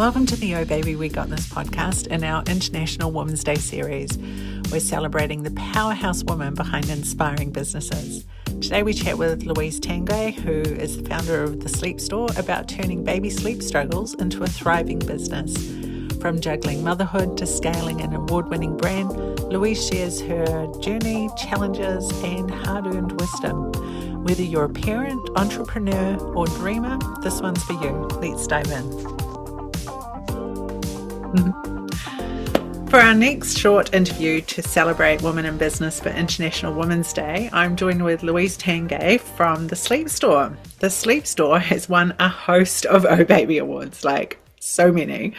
Welcome to the OHbaby We Got This podcast in our International Women's Day series. We're celebrating the powerhouse women behind inspiring businesses. Today we chat with Louise Tanguay, who is the founder of the Sleepstore, about turning baby sleep struggles into a thriving business. From juggling motherhood to scaling an award-winning brand, Louise shares her journey, challenges, and hard-earned wisdom. Whether you're a parent, entrepreneur, or dreamer, this one's for you. Let's dive in. For our next short interview to celebrate women in business for International Women's Day, I'm joined with Louise Tanguay from the Sleepstore. The Sleepstore has won a host of OHbaby awards, like so many.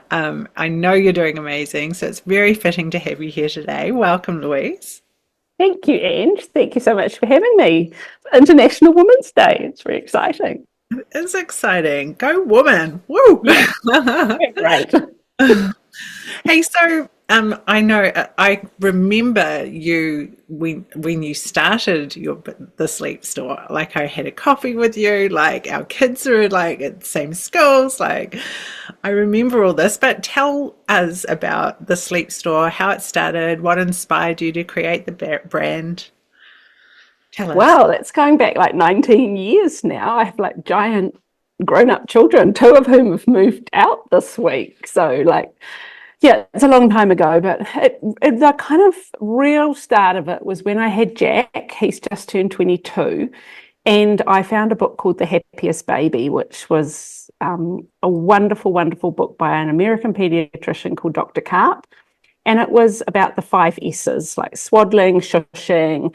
I know you're doing amazing, so it's very fitting to have you here today. Welcome, Louise. Thank you, Ange. Thank you so much for having me. International Women's Day. It's very exciting. It's exciting. Go woman. Woo! Yeah. Great. Hey, so I know I remember you when you started the sleep store. Like I had a coffee with you. Like our kids were like at the same schools. Like I remember all this. But tell us about the sleep store, how it started, what inspired you to create the brand. Tell us. Wow, that's going back like 19 years now. I have like giant grown-up children, 2 of whom have moved out this week. So yeah, it's a long time ago, but the kind of real start of it was when I had Jack. He's just turned 22, and I found a book called The Happiest Baby, which was a wonderful, wonderful book by an American pediatrician called Dr. Karp. And it was about the 5 S's, like swaddling, shushing,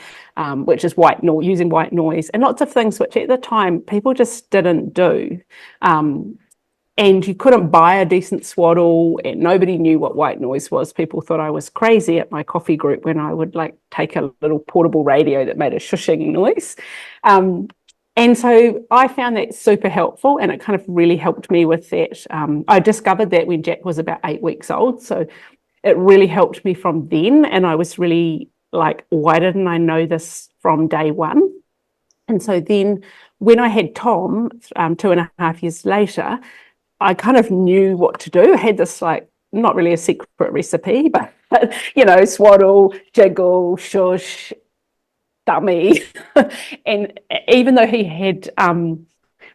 which is white noise, using white noise, and lots of things which at the time people just didn't do. And you couldn't buy a decent swaddle, and nobody knew what white noise was. People thought I was crazy at my coffee group when I would like take a little portable radio that made a shushing noise. And so I found that super helpful, and it kind of really helped me with that. I discovered that when Jack was about 8 weeks old. So it really helped me from then. And I was really like, why didn't I know this from day one? And so then when I had Tom, 2.5 years later, I kind of knew what to do. I had this like, not really a secret recipe, but swaddle, jiggle, shush, dummy. And even though he had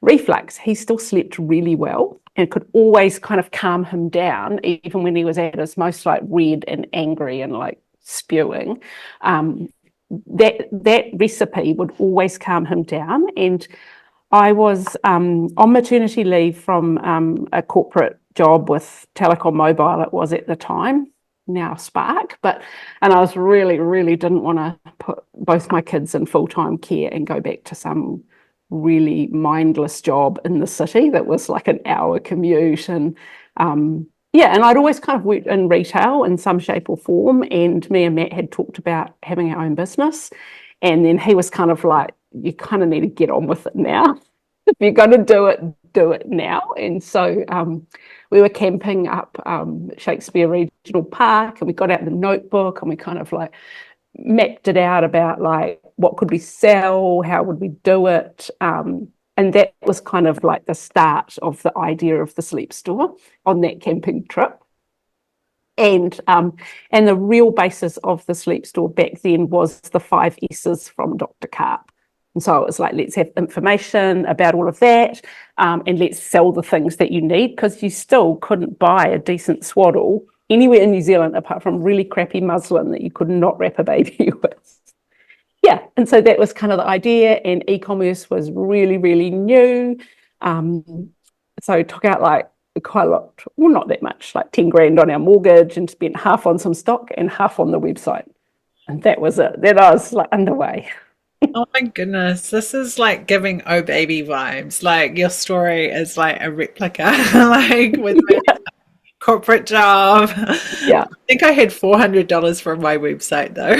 reflux, he still slept really well and could always kind of calm him down, even when he was at his most like red and angry and like spewing. That recipe would always calm him down. And I was on maternity leave from a corporate job with Telecom Mobile, it was at the time, now Spark, and I was really, really didn't want to put both my kids in full-time care and go back to some really mindless job in the city that was like an hour commute. And and I'd always kind of worked in retail in some shape or form, and me and Matt had talked about having our own business, and then he was kind of like, you kind of need to get on with it now. If you're going to do it now. And so we were camping up Shakespeare Regional Park, and we got out the notebook and we kind of like mapped it out about like what could we sell, how would we do it, and that was kind of like the start of the idea of the sleep store on that camping trip. And the real basis of the sleep store back then was the 5 S's from Dr. Karp. And so it was like, let's have information about all of that, and let's sell the things that you need, because you still couldn't buy a decent swaddle anywhere in New Zealand apart from really crappy muslin that you could not wrap a baby with. Yeah, and so that was kind of the idea, and e-commerce was really, really new. So I took out like quite a lot, well, not that much, like 10 grand on our mortgage, and spent half on some stock and half on the website. And that was it. Then I was like underway. Oh my goodness, this is like giving OHbaby vibes. Like your story is like a replica, like with my corporate job. Yeah. I think I had $400 from my website though.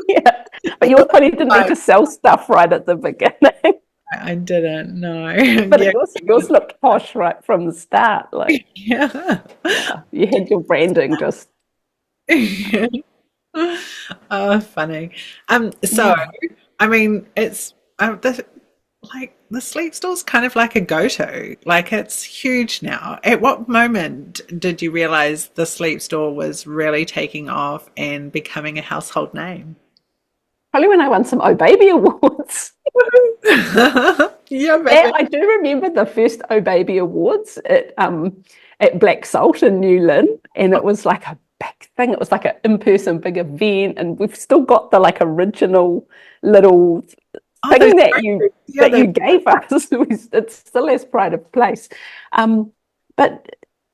Yeah, but you probably didn't need to sell stuff right at the beginning. I didn't, no. But yours looked posh right from the start. Like, yeah. You had your branding just. Oh, funny. So I mean, it's like the sleep store's kind of like a go-to. Like it's huge now. At what moment did you realize the sleep store was really taking off and becoming a household name? Probably when I won some OHbaby awards. Yeah, Yeah, maybe. I do remember the first OHbaby awards at Black Salt in New Lynn, and it was like a big thing. It was like an in-person big event, and we've still got the like original little Oh, those thing that you photos. Yeah, those. gave us. It still has pride of place. Um, but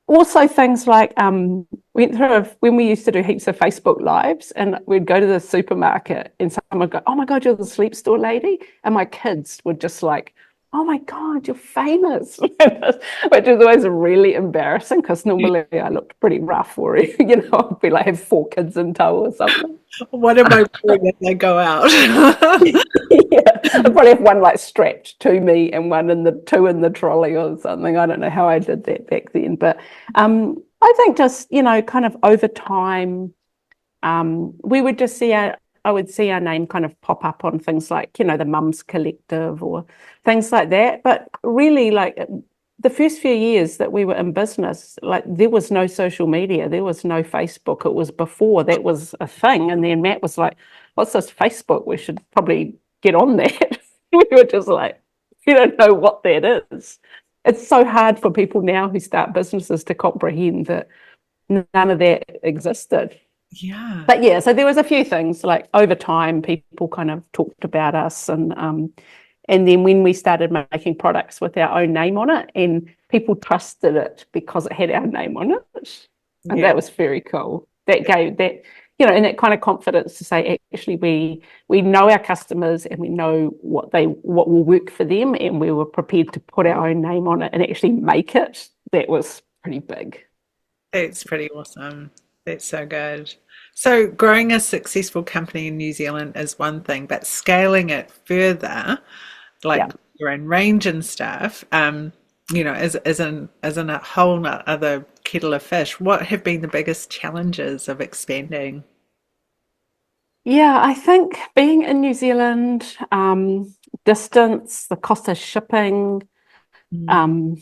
also things like went through when we used to do heaps of Facebook lives, and we'd go to the supermarket and someone would go, "Oh my God, you're the sleep store lady," and my kids would just like, "Oh my God, you're famous," which is always really embarrassing because normally I looked pretty rough, or I'd be like have 4 kids in tow or something. What am I doing when they go out? Yeah, I probably have one like strapped to me and two in the trolley or something. I don't know how I did that back then, but I think just kind of over time, we would just I would see our name kind of pop up on things like the Mums Collective or things like that. But really, like the first few years that we were in business, like there was no social media, there was no Facebook. It was before that was a thing, and then Matt was like, "What's this Facebook? We should probably get on that." We were just like, "You don't know what that is." It's so hard for people now who start businesses to comprehend that none of that existed. Yeah. But yeah, so there was a few things like over time, people kind of talked about us, and then when we started making products with our own name on it, and people trusted it because it had our name on it, and Yeah. that was very cool. That gave that and that kind of confidence to say actually we know our customers and we know what will work for them, and we were prepared to put our own name on it and actually make it. That was pretty big. It's pretty awesome. That's so good. So, growing a successful company in New Zealand is one thing, but scaling it further, like Yeah. your own range and stuff, is in a whole other kettle of fish. What have been the biggest challenges of expanding? Yeah, I think being in New Zealand, distance, the cost of shipping, Mm. um,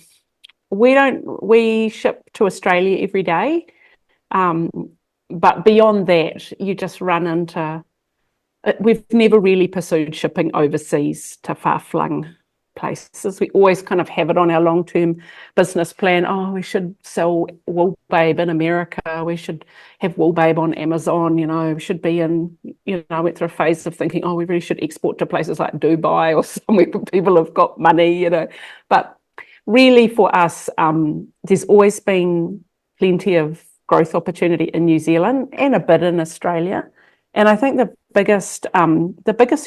we ship to Australia every day. Um, but beyond that, you just run into we've never really pursued shipping overseas to far-flung places. We always kind of have it on our long-term business plan. Oh, we should sell OHbabe in America. We should have OHbabe on Amazon. We should be in, I went through a phase of thinking, oh, we really should export to places like Dubai or somewhere where people have got money. But really for us, there's always been plenty of growth opportunity in New Zealand and a bit in Australia. And I think the biggest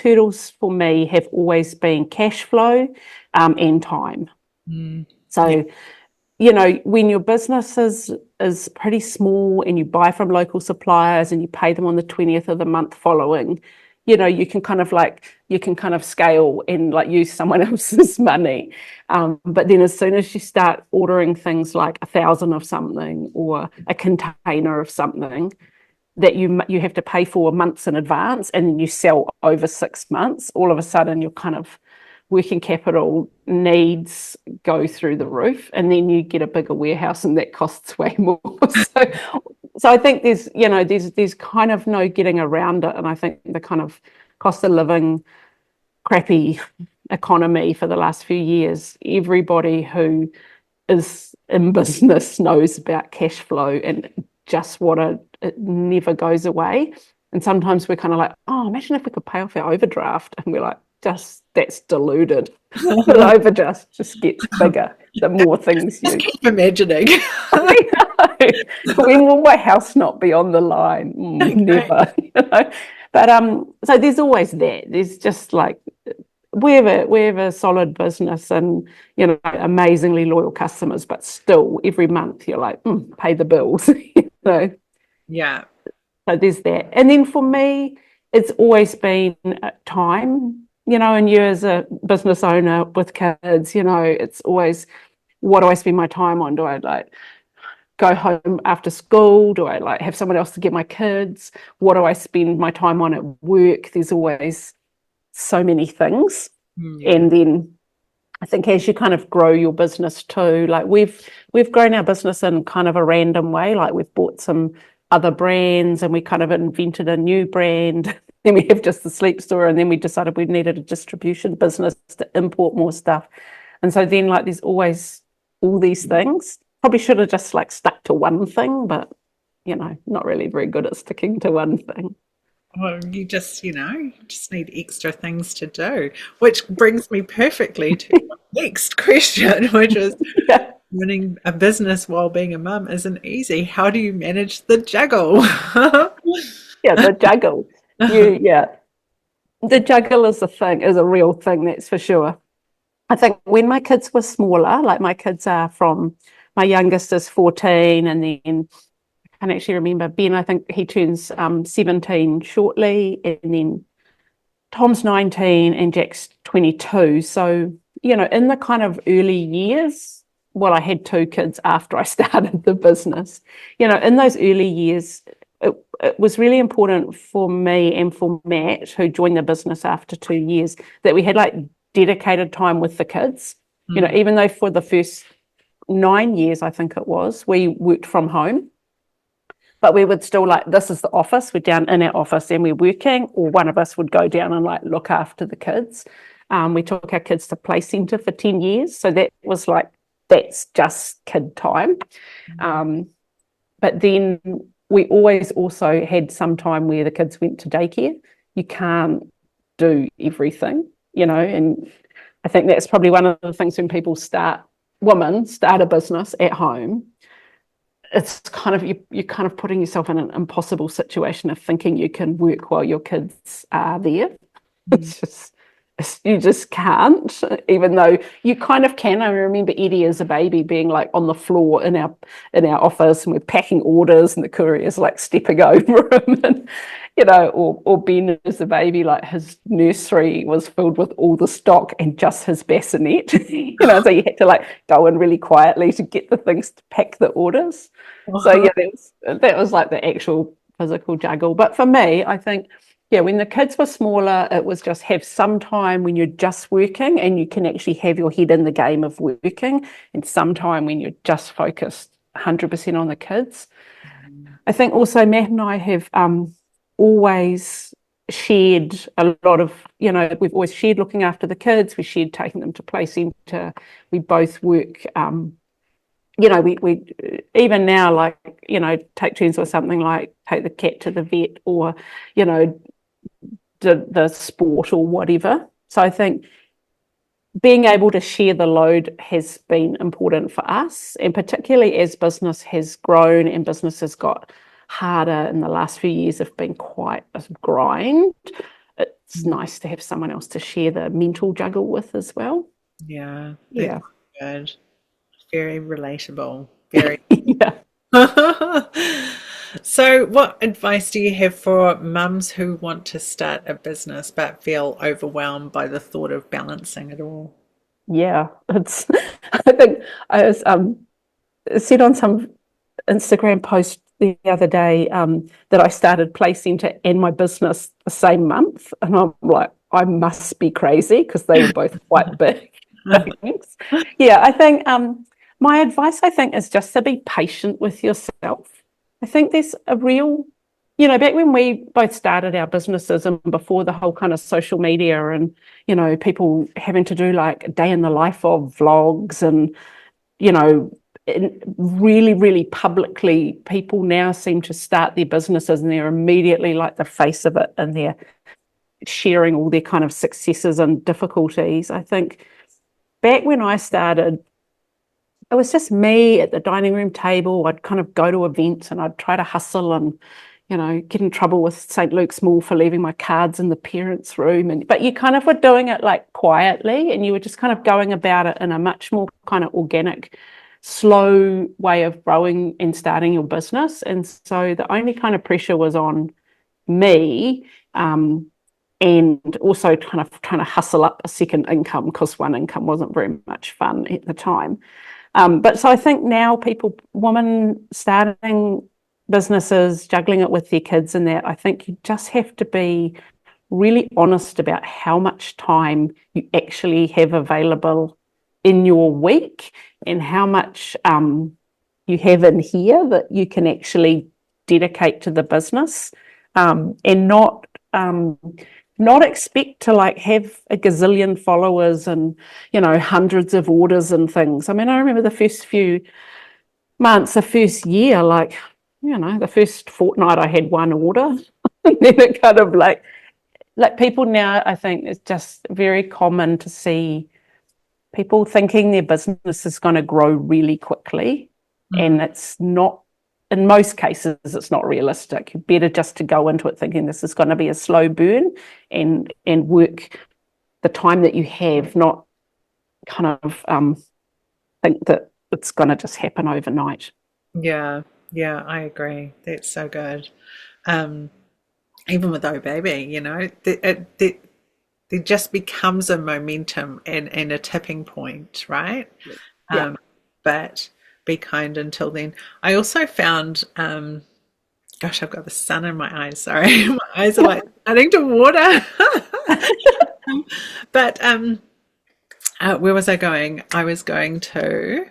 hurdles for me have always been cash flow and time. Mm. Yeah. So, when your business is pretty small and you buy from local suppliers and you pay them on the 20th of the month following, you can kind of scale and like use someone else's money. But then as soon as you start ordering things like 1,000 of something or a container of something, that you have to pay for months in advance and then you sell over 6 months, all of a sudden your kind of working capital needs go through the roof, and then you get a bigger warehouse and that costs way more. So I think there's kind of no getting around it, and I think the kind of cost of living crappy economy for the last few years, everybody who is in business knows about cash flow and just it never goes away. And sometimes we're kind of like, oh, imagine if we could pay off our overdraft. And we're like, that's deluded. The overdraft just gets bigger the more things Just you. keep imagining. When will my house not be on the line? Okay. Never. But so there's always that. There's just like we have a solid business and amazingly loyal customers, but still every month you're like, pay the bills. So Yeah. so there's that. And then for me, it's always been time, and you as a business owner with kids, it's always, what do I spend my time on? Do I like go home after school? Do I like have someone else to get my kids? What do I spend my time on at work? There's always so many things. Yeah. And then I think as you kind of grow your business too, like we've grown our business in kind of a random way. Like we've bought some other brands and we kind of invented a new brand. Then we have just the sleep store, and then we decided we needed a distribution business to import more stuff. And so then like there's always all these things. Probably should have just like stuck to one thing, but not really very good at sticking to one thing. Well, you just need extra things to do, which brings me perfectly to my next question, which is Yeah. running a business while being a mum isn't easy. How do you manage the juggle? Yeah, the juggle. Yeah. The juggle is a real thing, that's for sure. I think when my kids were smaller, like my youngest is 14, and then I can actually remember Ben, I think he turns 17 shortly, and then Tom's 19 and Jack's 22. So, in the kind of early years, well, I had two kids after I started the business. In those early years, it was really important for me and for Matt, who joined the business after 2 years, that we had like dedicated time with the kids. Even though for the first 9 years, I think it was, we worked from home, but we would still like, this is the office, we're down in our office and we're working, or one of us would go down and like look after the kids. We took our kids to play centre for 10 years. So that was like, that's just kid time. But then we always also had some time where the kids went to daycare. You can't do everything, and I think that's probably one of the things when women start a business at home. It's kind of, you're kind of putting yourself in an impossible situation of thinking you can work while your kids are there. You just can't, even though you kind of can. I remember Eddie as a baby being like on the floor in our office, and we're packing orders and the courier's like stepping over him, and or Ben as a baby, like his nursery was filled with all the stock and just his bassinet, so you had to like go in really quietly to get the things to pack the orders. So yeah, that was like the actual physical juggle. But for me, I think, yeah, when the kids were smaller, it was just have some time when you're just working and you can actually have your head in the game of working, and some time when you're just focused 100% on the kids. I think also Matt and I have always shared a lot of, we've always shared looking after the kids. We shared taking them to play centre. We both work, we even now, like, take turns with something like take the cat to the vet, or, the sport or whatever. So I think being able to share the load has been important for us, and particularly as business has grown and business has got harder in the last few years, have been quite a grind. It's nice to have someone else to share the mental juggle with as well. Yeah, Yeah. good. Very relatable. Very. Yeah. So, what advice do you have for mums who want to start a business but feel overwhelmed by the thought of balancing it all? Yeah, I think I was said on some Instagram post the other day that I started Play Centre and my business the same month, and I'm like, I must be crazy, because they were both quite big things. Yeah, I think my advice, I think, is just to be patient with yourself. I think there's a real, back when we both started our businesses and before the whole kind of social media and, people having to do like a day in the life of vlogs and, really, really publicly, people now seem to start their businesses and they're immediately like the face of it, and they're sharing all their kind of successes and difficulties. I think back when I started, it was just me at the dining room table. I'd kind of go to events and I'd try to hustle and, get in trouble with St. Luke's Mall for leaving my cards in the parents' room. But you kind of were doing it like quietly, and you were just kind of going about it in a much more kind of organic, slow way of growing and starting your business. And so the only kind of pressure was on me, and also kind of trying to hustle up a second income, because one income wasn't very much fun at the time. But so I think now women starting businesses, juggling it with their kids and that, I think you just have to be really honest about how much time you actually have available in your week and how much you have in here that you can actually dedicate to the business, and not expect to like have a gazillion followers and, you know, hundreds of orders and things. I mean, I remember the first few months, the first year, like, you know, the first fortnight I had one order. And then it kind of like people now, I think it's just very common to see people thinking their business is going to grow really quickly. And it's not, in most cases, it's not realistic. You're better just to go into it thinking this is going to be a slow burn and work the time that you have, not kind of think that it's going to just happen overnight. Yeah, yeah, I agree. That's so good. Even with OHbaby, you know, there just becomes a momentum and a tipping point, right? Yeah. But be kind until then. I also found, gosh, I've got the sun in my eyes. Sorry, my eyes are like starting to water. But where was I going? I was going to.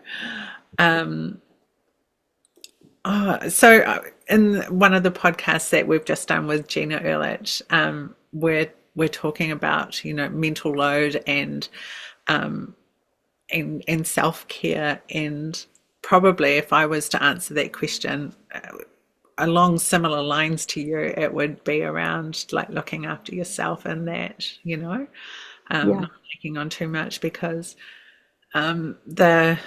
In one of the podcasts that we've just done with Gina Ehrlich, we're talking about, you know, mental load and self-care, and probably if I was to answer that question along similar lines to you, it would be around like looking after yourself and that, you know, Yeah. not taking on too much, because the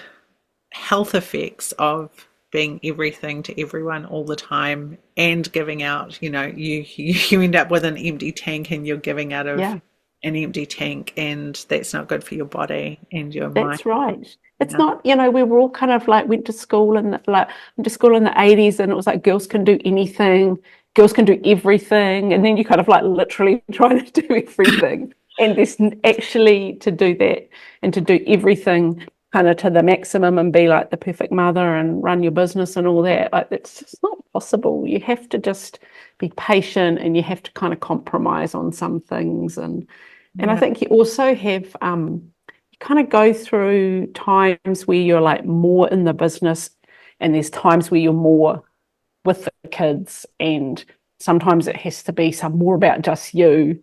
health effects of being everything to everyone all the time and giving out, you know, you end up with an empty tank and you're giving out of Yeah. an empty tank, and that's not good for your body and your mind. That's right. It's Yeah. not, you know, we were all kind of like went to school in the 80s, and it was like girls can do anything, girls can do everything, and then you kind of like literally trying to do everything. And this actually to do that and to do everything kind of to the maximum and be like the perfect mother and run your business and all that, like it's just not possible. You have to just be patient and you have to kind of compromise on some things. And I Yeah. think you also have you kind of go through times where you're like more in the business, and there's times where you're more with the kids, and sometimes it has to be some more about just you.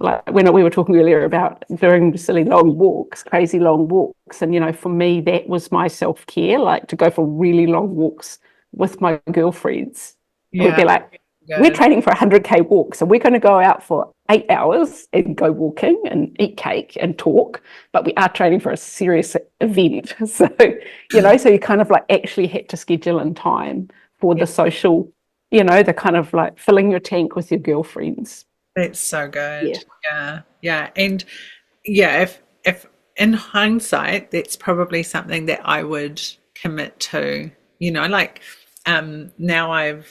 Like when we were talking earlier about doing silly long walks, crazy long walks, and you know, for me that was my self-care, like to go for really long walks with my girlfriends. And we'd Yeah. be like, we're Good. training for a 100K walk, so we're going to go out for 8 hours and go walking and eat cake and talk, but we are training for a serious event. So, you know, so you kind of like actually had to schedule in time for Yeah. the social, you know, the kind of like filling your tank with your girlfriends. That's so Yeah. good. Yeah. Yeah. And yeah, if in hindsight, that's probably something that I would commit to, you know, like now I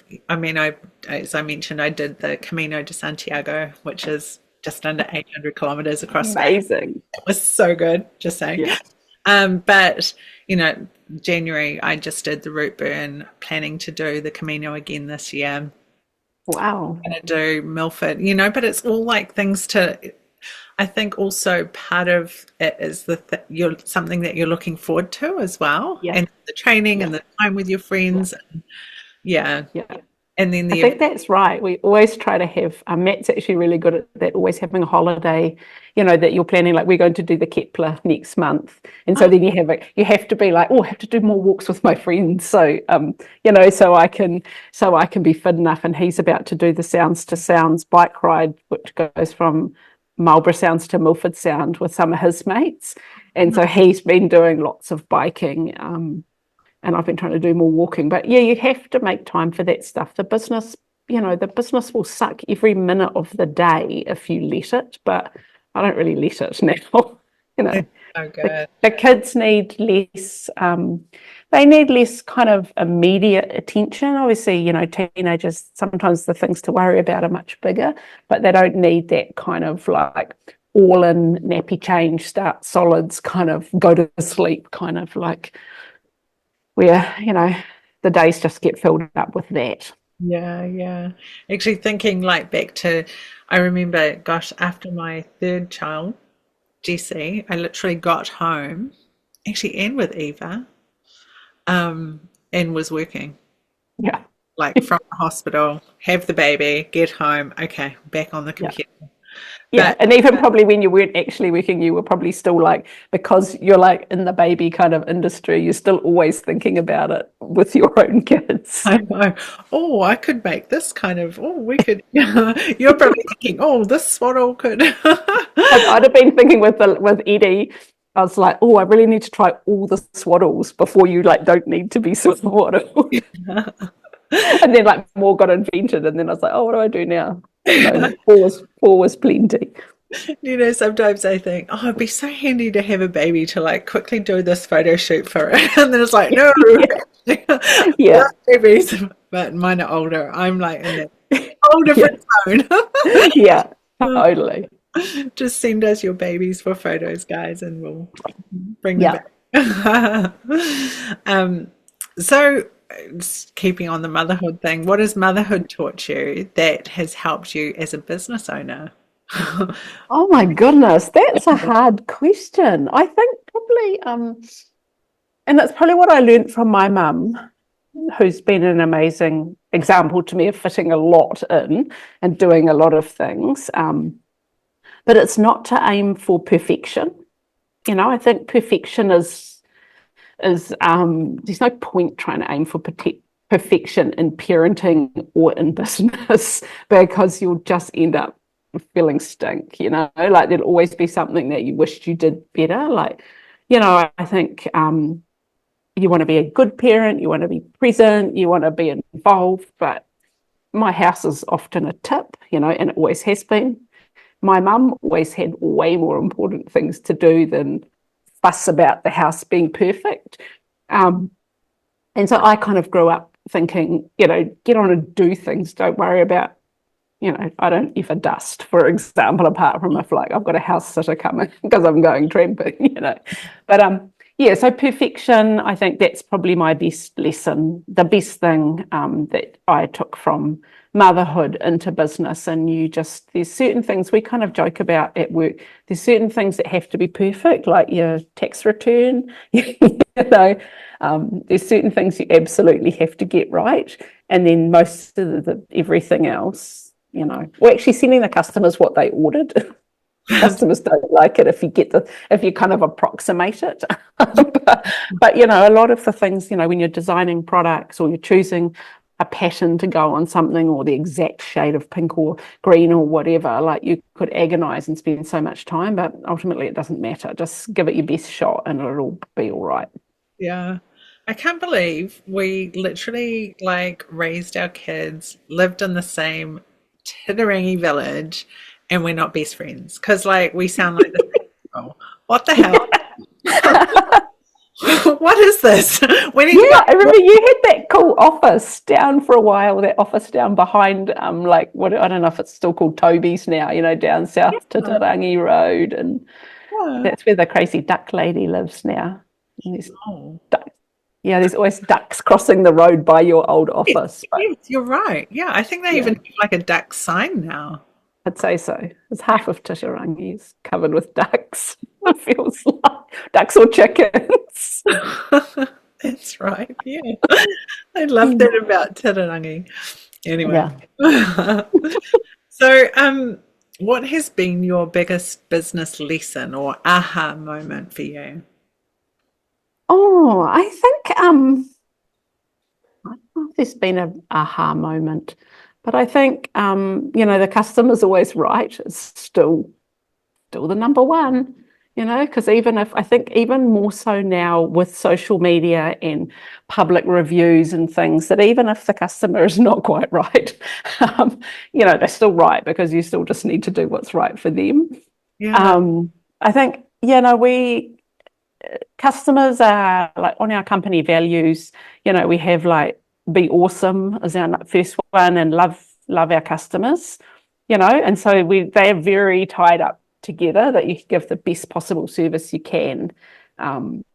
as I mentioned, I did the Camino de Santiago, which is just under 800 kilometers across Spain. Amazing. It was so good, just saying. Yeah. But you know, January I just did the route burn, planning to do the Camino again this year. Wow. Going to do Milford, you know, but it's all like things to. I think also part of it is you're something that you're looking forward to as well, Yeah. and the training Yeah. and the time with your Yeah. friends. Yeah, Yeah. and then I think that's right. We always try to have, Matt's actually really good at that, always having a holiday, you know, that you're planning, like we're going to do the Kepler next month. And so oh, then you have to be like, oh, I have to do more walks with my friends. So, you know, so I can be fit enough. And he's about to do the Sounds to Sounds bike ride, which goes from Marlborough Sounds to Milford Sound with some of his mates. And so he's been doing lots of biking. And I've been trying to do more walking. But yeah, you have to make time for that stuff. The business, you know, the business will suck every minute of the day if you let it, but I don't really let it now. You know, that's so good. the kids need less, they need less kind of immediate attention. Obviously, you know, teenagers, sometimes the things to worry about are much bigger, but they don't need that kind of like all in nappy change, start solids, kind of go to sleep, kind of like where, you know, the days just get filled up with that. Yeah, yeah. Actually, thinking like back to, I remember, gosh, after my third child, Jessie, I literally got home. actually, and with Eva, and was working. Yeah, Like from the hospital, have the baby, get home, okay, back on the yeah. computer. Yeah, But and even probably when you weren't actually working, you were probably still like, because you're like in the baby kind of industry, you're still always thinking about it with your own kids. I know, oh, I could make this kind of, oh, we could, you're probably thinking, oh, this swaddle could. I'd have been thinking with Eddie, I was like, oh, I really need to try all the swaddles before you like don't need to be swaddled. And then like more got invented, and then I was like, oh, what do I do now? At the moment, four was plenty. Sometimes I think, oh, it'd be so handy to have a baby to like quickly do this photo shoot for it. And then it's like, no, I Yeah, love babies, but mine are older. I'm like in that whole yeah, different zone. yeah, totally. Just send us your babies for photos, guys, and we'll bring them Yeah. back. um, so, keeping on the motherhood thing, what has motherhood taught you that has helped you as a business owner? Oh my goodness, that's a hard question. I think probably, and that's probably what I learned from my mum, who's been an amazing example to me of fitting a lot in and doing a lot of things. But it's not to aim for perfection. I think perfection is there's no point trying to aim for perfection in parenting or in business because you'll just end up feeling stink, like there'll always be something that you wished you did better. Like, I think you want to be a good parent, you want to be present, you want to be involved, but my house is often a tip, and it always has been. My mum always had way more important things to do than fuss about the house being perfect. And so I kind of grew up thinking, get on and do things. Don't worry about, I don't ever dust, for example, apart from if like I've got a house sitter coming because I'm going tramping. But yeah, so perfection, I think that's probably my best lesson, the best thing that I took from motherhood into business. And there's certain things we kind of joke about at work. There's certain things that have to be perfect, like your tax return, there's certain things you absolutely have to get right. And then most of everything else, or actually sending the customers what they ordered. Customers don't like it if you kind of approximate it. but a lot of the things, when you're designing products or you're choosing a pattern to go on something or the exact shade of pink or green or whatever, like you could agonize and spend so much time, but ultimately it doesn't matter. Just give it your best shot and it'll be all right. Yeah. I can't believe we literally like raised our kids, lived in the same Tidderangy village, and we're not best friends because like we sound like the same people. What the hell? What is this? We need to Yeah, go. I remember you had that cool office down for a while, that office down behind, like what I don't know if it's still called Toby's now, down South Titirangi Road, and Yeah. that's where the crazy duck lady lives now. And Oh. there's always ducks crossing the road by your old Yes, office. But yes, you're right. Yeah, I think they yeah, even have like a duck sign now. I'd say so. It's half of Titirangi is covered with ducks. It feels like ducks or chickens. That's right. Yeah. I love that about Tarangi. Anyway. Yeah. So, what has been your biggest business lesson or aha moment for you? Oh, I think I don't know if there's been an aha moment, but I think the customer's always right. It's still the number one, because I think even more so now with social media and public reviews and things, that even if the customer is not quite right, they're still right because you still just need to do what's right for them. Yeah. I think, we customers are like on our company values, we have like be awesome as our first one and love our customers, and so they're very tied up together that you give the best possible service you can. And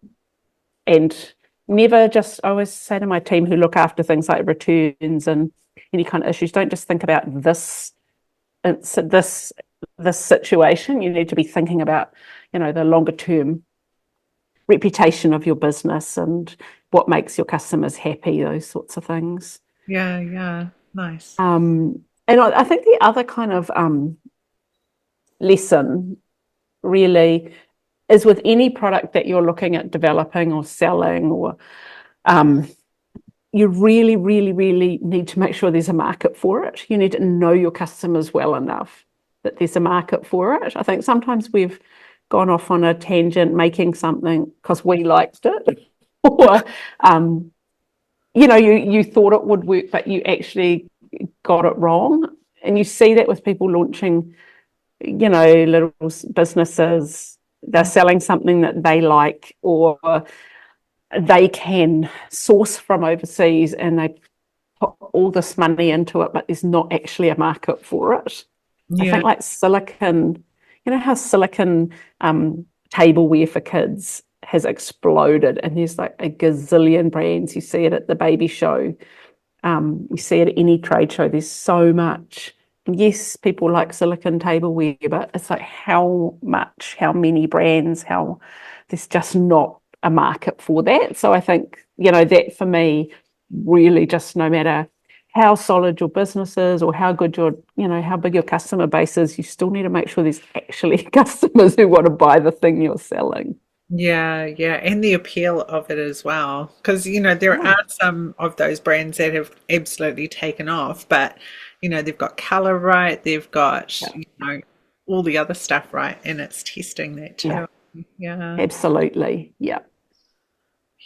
never just, I always say to my team who look after things like returns and any kind of issues, don't just think about this situation. You need to be thinking about, the longer term reputation of your business and what makes your customers happy, those sorts of things. Yeah, yeah. Nice. And I think the other kind of lesson really is with any product that you're looking at developing or selling, or you really, really, really need to make sure there's a market for it. You need to know your customers well enough that there's a market for it. I think sometimes we've gone off on a tangent making something because we liked it, or you thought it would work, but you actually got it wrong. And you see that with people launching, little businesses. They're selling something that they like, or they can source from overseas, and they put all this money into it, but there's not actually a market for it. I Yeah. think like silicone, how silicone tableware for kids has exploded, and there's like a gazillion brands. You see it at the baby show. You see it at any trade show. There's so much. And yes, people like silicone tableware, but it's like how many brands, there's just not a market for that. So I think, that for me, really just no matter how solid your business is or how good how big your customer base is, you still need to make sure there's actually customers who want to buy the thing you're selling. Yeah, yeah, and the appeal of it as well. Because, there Yeah, are some of those brands that have absolutely taken off, but, they've got color right, they've got, yeah, all the other stuff right, and it's testing that yeah, too. Yeah, absolutely. Yeah.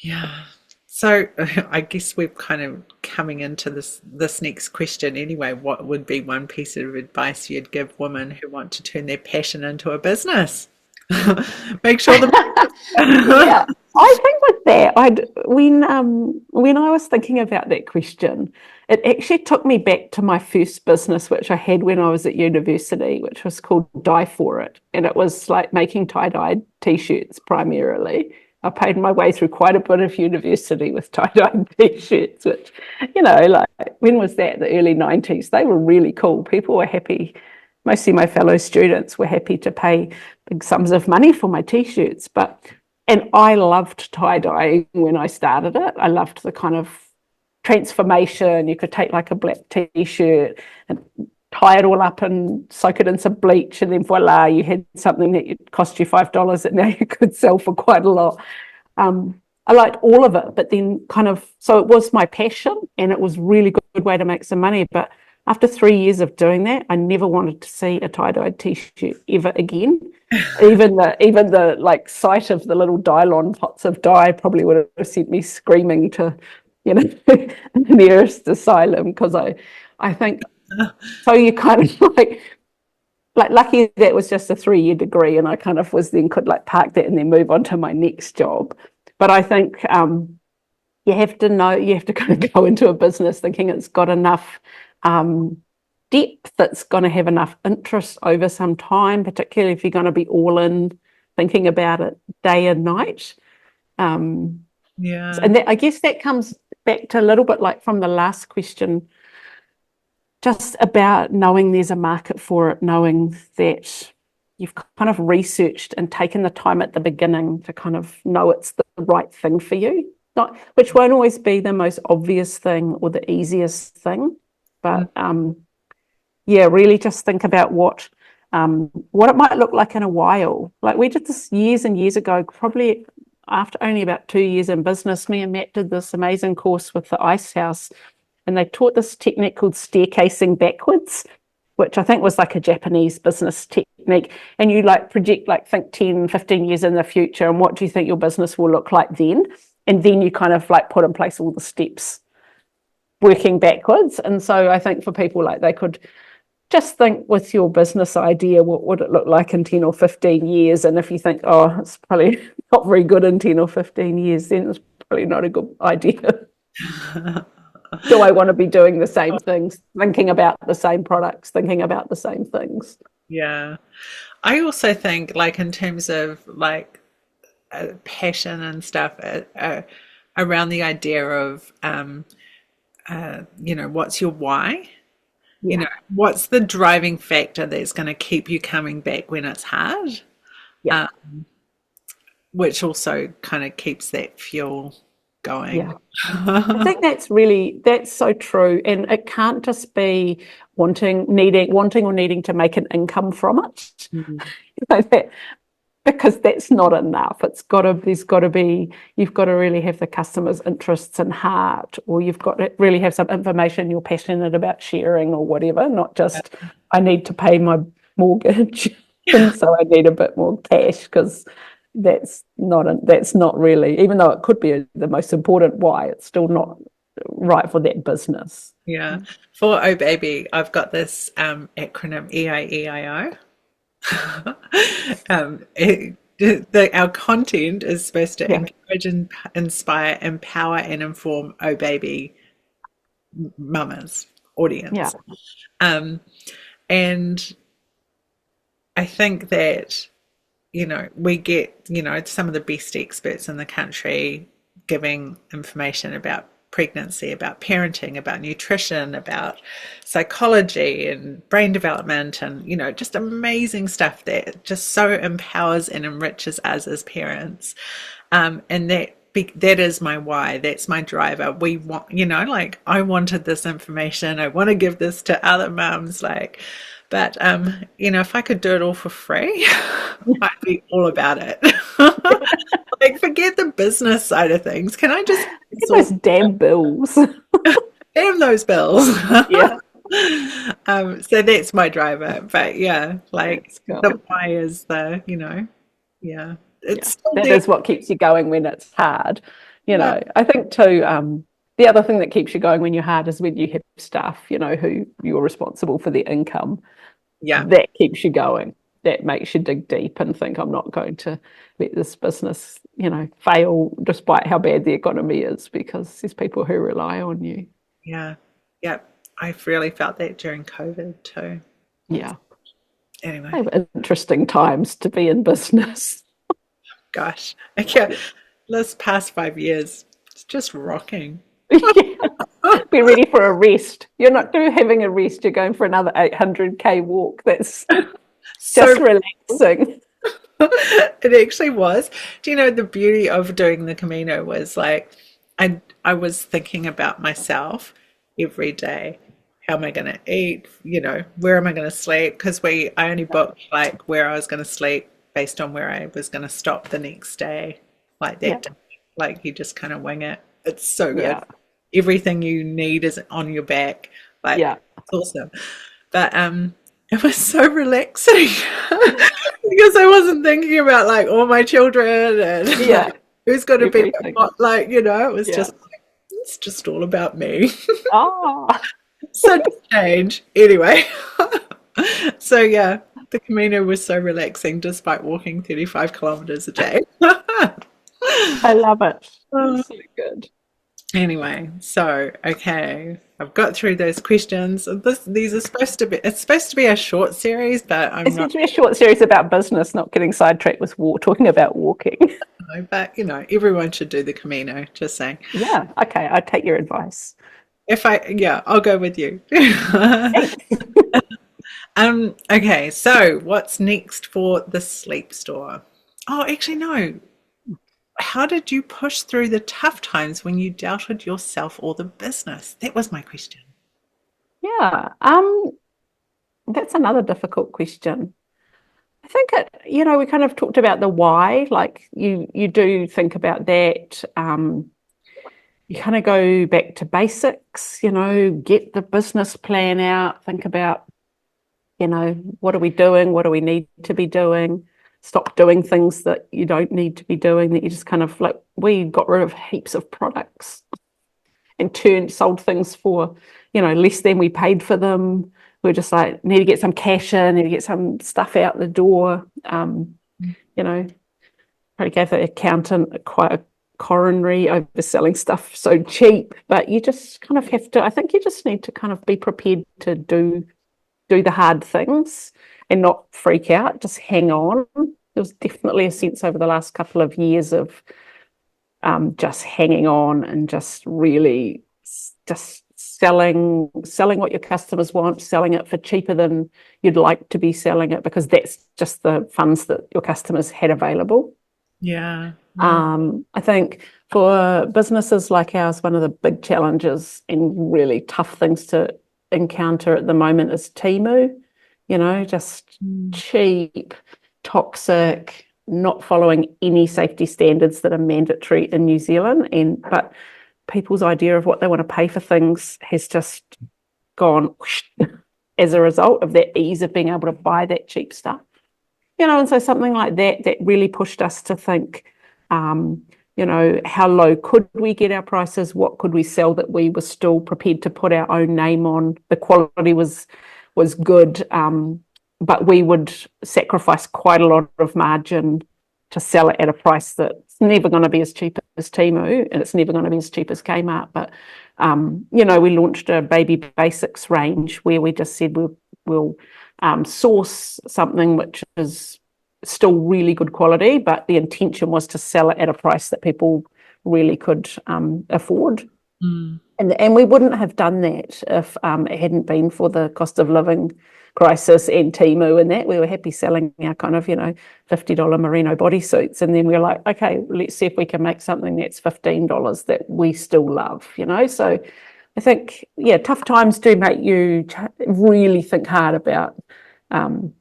yeah. So I guess we're kind of coming into this next question anyway. What would be one piece of advice you'd give women who want to turn their passion into a business? Make sure the Yeah, I think with that, when I was thinking about that question, it actually took me back to my first business, which I had when I was at university, which was called Die For It, and it was like making tie-dyed t-shirts primarily. I paid my way through quite a bit of university with tie-dyed t-shirts, which, like when was that? The early 90s. They were really cool. People were happy. Mostly my fellow students were happy to pay big sums of money for my t-shirts, and I loved tie-dyeing when I started it. I loved the kind of transformation. You could take like a black t-shirt and tie it all up and soak it in some bleach, and then voila, you had something that would cost you $5 that now you could sell for quite a lot. I liked all of it, but then so it was my passion, and it was really good way to make some money. But after 3 years of doing that, I never wanted to see a tie-dyed t-shirt ever again. Even the like sight of the little Dylon pots of dye probably would have sent me screaming to, the nearest asylum, because I think so. You kind of like lucky that was just a 3-year degree, and I kind of could like park that and then move on to my next job. But I think you have to kind of go into a business thinking it's got enough depth, that's going to have enough interest over some time, particularly if you're going to be all in thinking about it day and night. Yeah. And I guess that comes back to a little bit like from the last question, just about knowing there's a market for it, knowing that you've kind of researched and taken the time at the beginning to kind of know it's the right thing for you. Which won't always be the most obvious thing or the easiest thing, but really just think about what it might look like in a while. Like we did this years and years ago, probably after only about 2 years in business. Me and Matt did this amazing course with the Ice House, and they taught this technique called staircasing backwards, which I think was like a Japanese business technique. And you like project, like think 10, 15 years in the future, and what do you think your business will look like then? And then you kind of like put in place all the steps working backwards. And so I think for people, like they could just think with your business idea, what would it look like in 10 or 15 years? And if you think, oh, it's probably not very good in 10 or 15 years, then it's probably not a good idea. Do I want to be doing the same things, thinking about the same products, thinking about the same things? Yeah. I also think, like, in terms of like passion and stuff, around the idea of, what's your why? Yeah, What's the driving factor that's going to keep you coming back when it's hard? yeah, Uh, which also kind of keeps that fuel going. Yeah. I think that's so true. And it can't just be wanting or needing to make an income from it. Mm. Because that's not enough. You've got to really have the customer's interests in heart, or you've got to really have some information you're passionate about sharing or whatever, not just, I need to pay my mortgage and so I need a bit more cash, because that's not really, even though it could be the most important why, it's still not right for that business. Yeah. For OHbaby, I've got this acronym EIEIO. Our content is supposed to encourage, inspire, empower, and inform OHbaby mamas audience. And I think that, we get, some of the best experts in the country giving information about pregnancy, about parenting, about nutrition, about psychology and brain development, and just amazing stuff that just so empowers and enriches us as parents. And that is my why. That's my driver. We want, I wanted this information. I want to give this to other mums, but if I could do it all for free, I'd be all about it. Forget the business side of things. Can I just get those damn bills? Damn those bills. Yeah. So that's my driver. But yeah, the why is that is what keeps you going when it's hard. I think too, the other thing that keeps you going when you're hard is when you have staff, who you're responsible for their income. Yeah. That keeps you going. That makes you dig deep and think, I'm not going to let this business, fail despite how bad the economy is, because there's people who rely on you. Yeah. Yeah. I've really felt that during COVID too. Yeah. Anyway. They were interesting times to be in business. Gosh. Okay. This past 5 years, it's just rocking. Be ready for a rest. You're not having a rest, you're going for another 800k walk. That's just relaxing. It actually was. Do you know the beauty of doing the Camino was I was thinking about myself every day. How am I going to eat? Where am I going to sleep? Because I only booked where I was going to sleep based on where I was going to stop the next day. Day. You just kind of wing it. It's so good. Yeah. Everything you need is on your back. It's awesome. But it was so relaxing because I wasn't thinking about all my children and who's going to be what, it was just it's just all about me. Oh. Such a change. Anyway. So yeah, the Camino was so relaxing despite walking 35 kilometers a day. I love it. It's so good. Anyway, so okay, I've got through those questions. These are supposed to be a short series, but it's meant to be a short series about business, not getting sidetracked with talking about walking. No, but everyone should do the Camino. Just saying. Yeah. Okay, I take your advice. I'll go with you. Okay, so what's next for the Sleepstore? Oh, actually, no. How did you push through the tough times when you doubted yourself or the business? That was my question. Yeah, that's another difficult question. I think we kind of talked about the why, you do think about that. You kind of go back to basics, get the business plan out, think about, what are we doing? What do we need to be doing? Stop doing things that you don't need to be doing, that you just kind of we got rid of heaps of products and sold things for, less than we paid for them. We're just need to get some cash in, need to get some stuff out the door. Probably gave the accountant quite a coronary over selling stuff so cheap, but you just kind of have to, I think you just need to kind of be prepared to do the hard things and not freak out, just hang on. There was definitely a sense over the last couple of years of just hanging on and just really just selling what your customers want, selling it for cheaper than you'd like to be selling it, because that's just the funds that your customers had available. Yeah. Yeah. I think for businesses like ours, one of the big challenges and really tough things to encounter at the moment is Temu, just cheap, toxic, not following any safety standards that are mandatory in New Zealand. But people's idea of what they want to pay for things has just gone whoosh, as a result of that ease of being able to buy that cheap stuff. And so something like that really pushed us to think, how low could we get our prices? What could we sell that we were still prepared to put our own name on? The quality was good, but we would sacrifice quite a lot of margin to sell it at a price that's never going to be as cheap as Temu, and it's never going to be as cheap as Kmart. But we launched a baby basics range where we just said we'll source something which is still really good quality, but the intention was to sell it at a price that people really could afford. And we wouldn't have done that if it hadn't been for the cost of living crisis and Temu and that. We were happy selling our kind of, $50 merino bodysuits. And then we were like, okay, let's see if we can make something that's $15 that we still love, So I think, tough times do make you really think hard about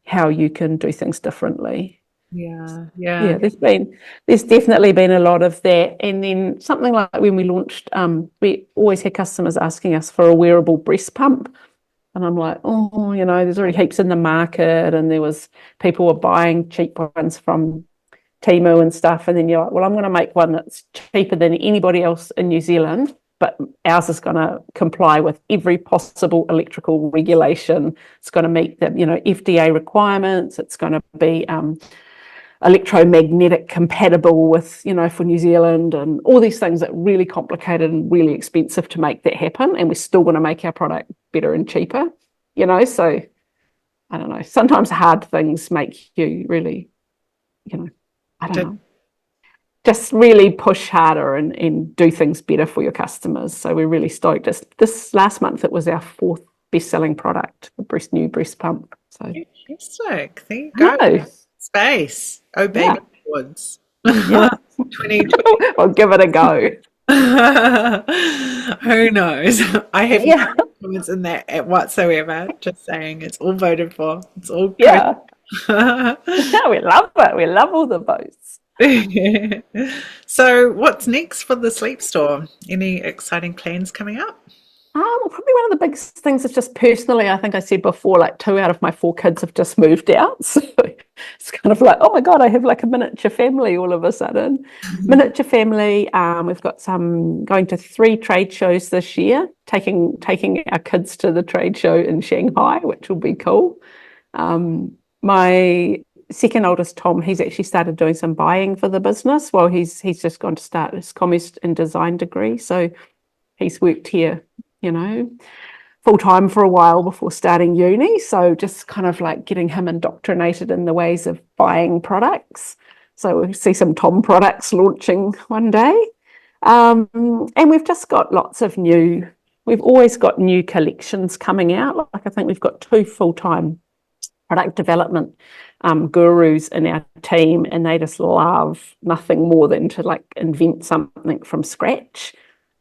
how you can do things differently. Yeah. There's definitely been a lot of that. And then something like when we launched, we always had customers asking us for a wearable breast pump. And I'm like, there's already heaps in the market, and there was people were buying cheap ones from Temu and stuff. And then you're like, well, I'm going to make one that's cheaper than anybody else in New Zealand, but ours is going to comply with every possible electrical regulation. It's going to meet the, FDA requirements. It's going to be electromagnetic compatible with, for New Zealand, and all these things that are really complicated and really expensive to make that happen. And we're still going to make our product better and cheaper, so I don't know. Sometimes hard things make you really, I don't know, just really push harder and do things better for your customers. So we're really stoked. Just this last month, it was our 4th best-selling product, the new breast pump. So fantastic. There you go. Space. OHbaby Awards. Yeah. 2020. I'll give it a go. Who knows? I have no comments in that whatsoever. Just saying, it's all voted for. It's all good. Yeah. We love it. We love all the votes. So, what's next for the sleep store? Any exciting plans coming up? Well, probably one of the biggest things is just personally, I think I said before, like 2 out of my 4 kids have just moved out. So it's kind of like, oh my God, I have like a miniature family all of a sudden. Miniature family. We've got going to 3 trade shows this year, taking our kids to the trade show in Shanghai, which will be cool. My second oldest, Tom, he's actually started doing some buying for the business. Well, he's just going to start his commerce and design degree. So he's worked here, full time for a while before starting uni. So just kind of like getting him indoctrinated in the ways of buying products. So we'll see some Tom products launching one day. And we've just got we've always got new collections coming out. Like I think we've got 2 full-time product development gurus in our team, and they just love nothing more than to like invent something from scratch.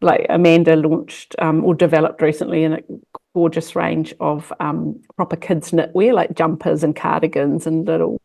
Like Amanda launched or developed recently in a gorgeous range of proper kids knitwear, like jumpers and cardigans and little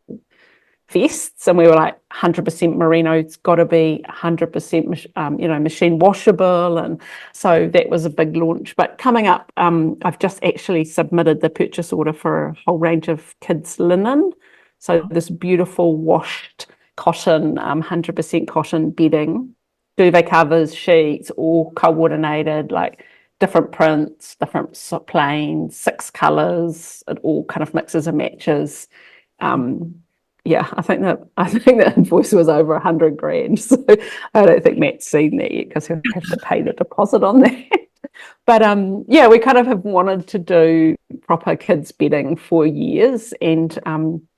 vests. And we were like 100% merino. It's got to be 100% machine washable. And so that was a big launch. But coming up, I've just actually submitted the purchase order for a whole range of kids linen. So this beautiful washed cotton, 100% cotton bedding, duvet covers, sheets, all coordinated, like different prints, different plains, 6 colours. It all kind of mixes and matches. I think the invoice was over $100,000. So I don't think Matt's seen that yet because he'll have to pay the deposit on that. But we kind of have wanted to do proper kids bedding for years. And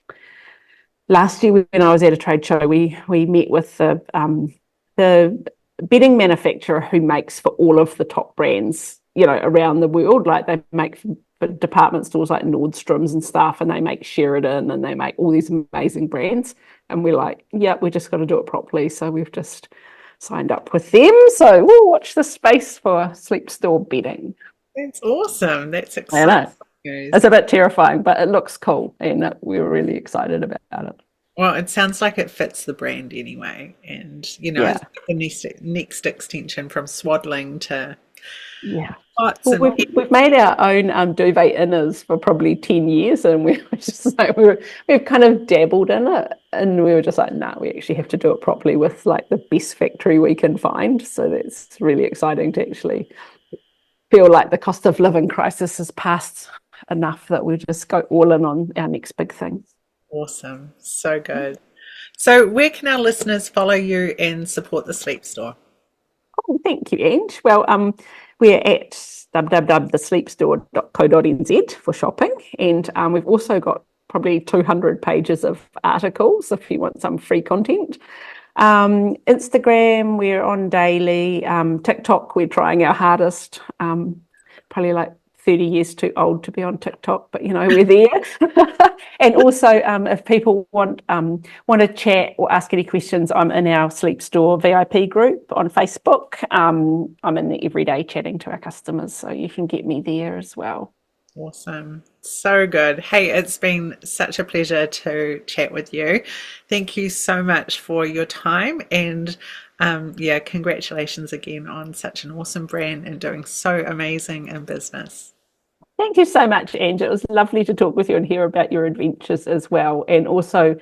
last year when I was at a trade show, we met with the bedding manufacturer who makes for all of the top brands, around the world. Like they make department stores like Nordstrom's and stuff, and they make Sheridan and they make all these amazing brands. And we're like, yeah, we just got to do it properly. So we've just signed up with them. So we'll watch the space for Sleepstore bedding. That's awesome. That's I exciting know. news. It's a bit terrifying, but it looks cool, and we were really excited about it. Well, it sounds like it fits the brand anyway. And, Yeah. it's the next extension from swaddling to Yeah. pots Well, and we've made our own duvet inners for probably 10 years, and we were just like, we've kind of dabbled in it, and we were just like, no, we actually have to do it properly with like the best factory we can find. So that's really exciting to actually feel like the cost of living crisis has passed enough that we just go all in on our next big thing. awesome. So good. So where can our listeners follow you and support the Sleep Store? Oh, thank you, Ange. Well, we're at www.thesleepstore.co.nz for shopping, and we've also got probably 200 pages of articles if you want some free content. Instagram, we're on daily. TikTok, we're trying our hardest. Probably like 30 years too old to be on TikTok, but we're there. And also, if people want to chat or ask any questions, I'm in our Sleep Store VIP group on Facebook. I'm in there every day chatting to our customers, so you can get me there as well. Awesome. So good. Hey, it's been such a pleasure to chat with you. Thank you so much for your time, and congratulations again on such an awesome brand and doing so amazing in business. Thank you so much, Ange. It was lovely to talk with you and hear about your adventures as well. And also,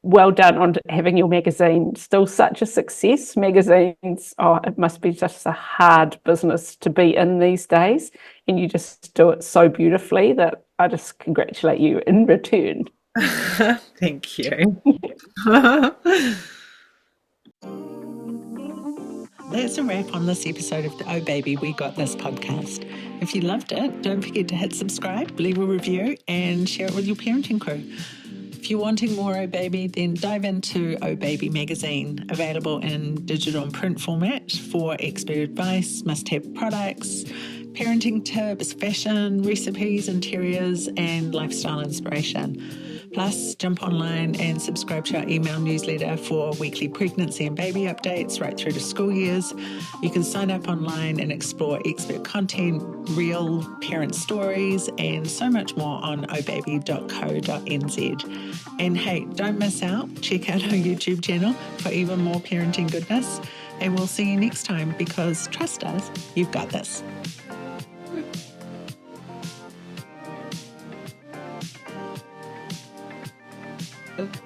well done on having your magazine. Still such a success. Magazines, it must be just a hard business to be in these days. And you just do it so beautifully that I just congratulate you in return. Thank you. That's a wrap on this episode of the OHbaby, We Got This podcast. If you loved it, don't forget to hit subscribe, leave a review, and share it with your parenting crew. If you're wanting more OHbaby, then dive into OHbaby magazine, available in digital and print format for expert advice, must-have products, parenting tips, fashion, recipes, interiors, and lifestyle inspiration. Plus, jump online and subscribe to our email newsletter for weekly pregnancy and baby updates right through to school years. You can sign up online and explore expert content, real parent stories, and so much more on ohbaby.co.nz. And hey, don't miss out. Check out our YouTube channel for even more parenting goodness. And we'll see you next time, because trust us, you've got this. Okay.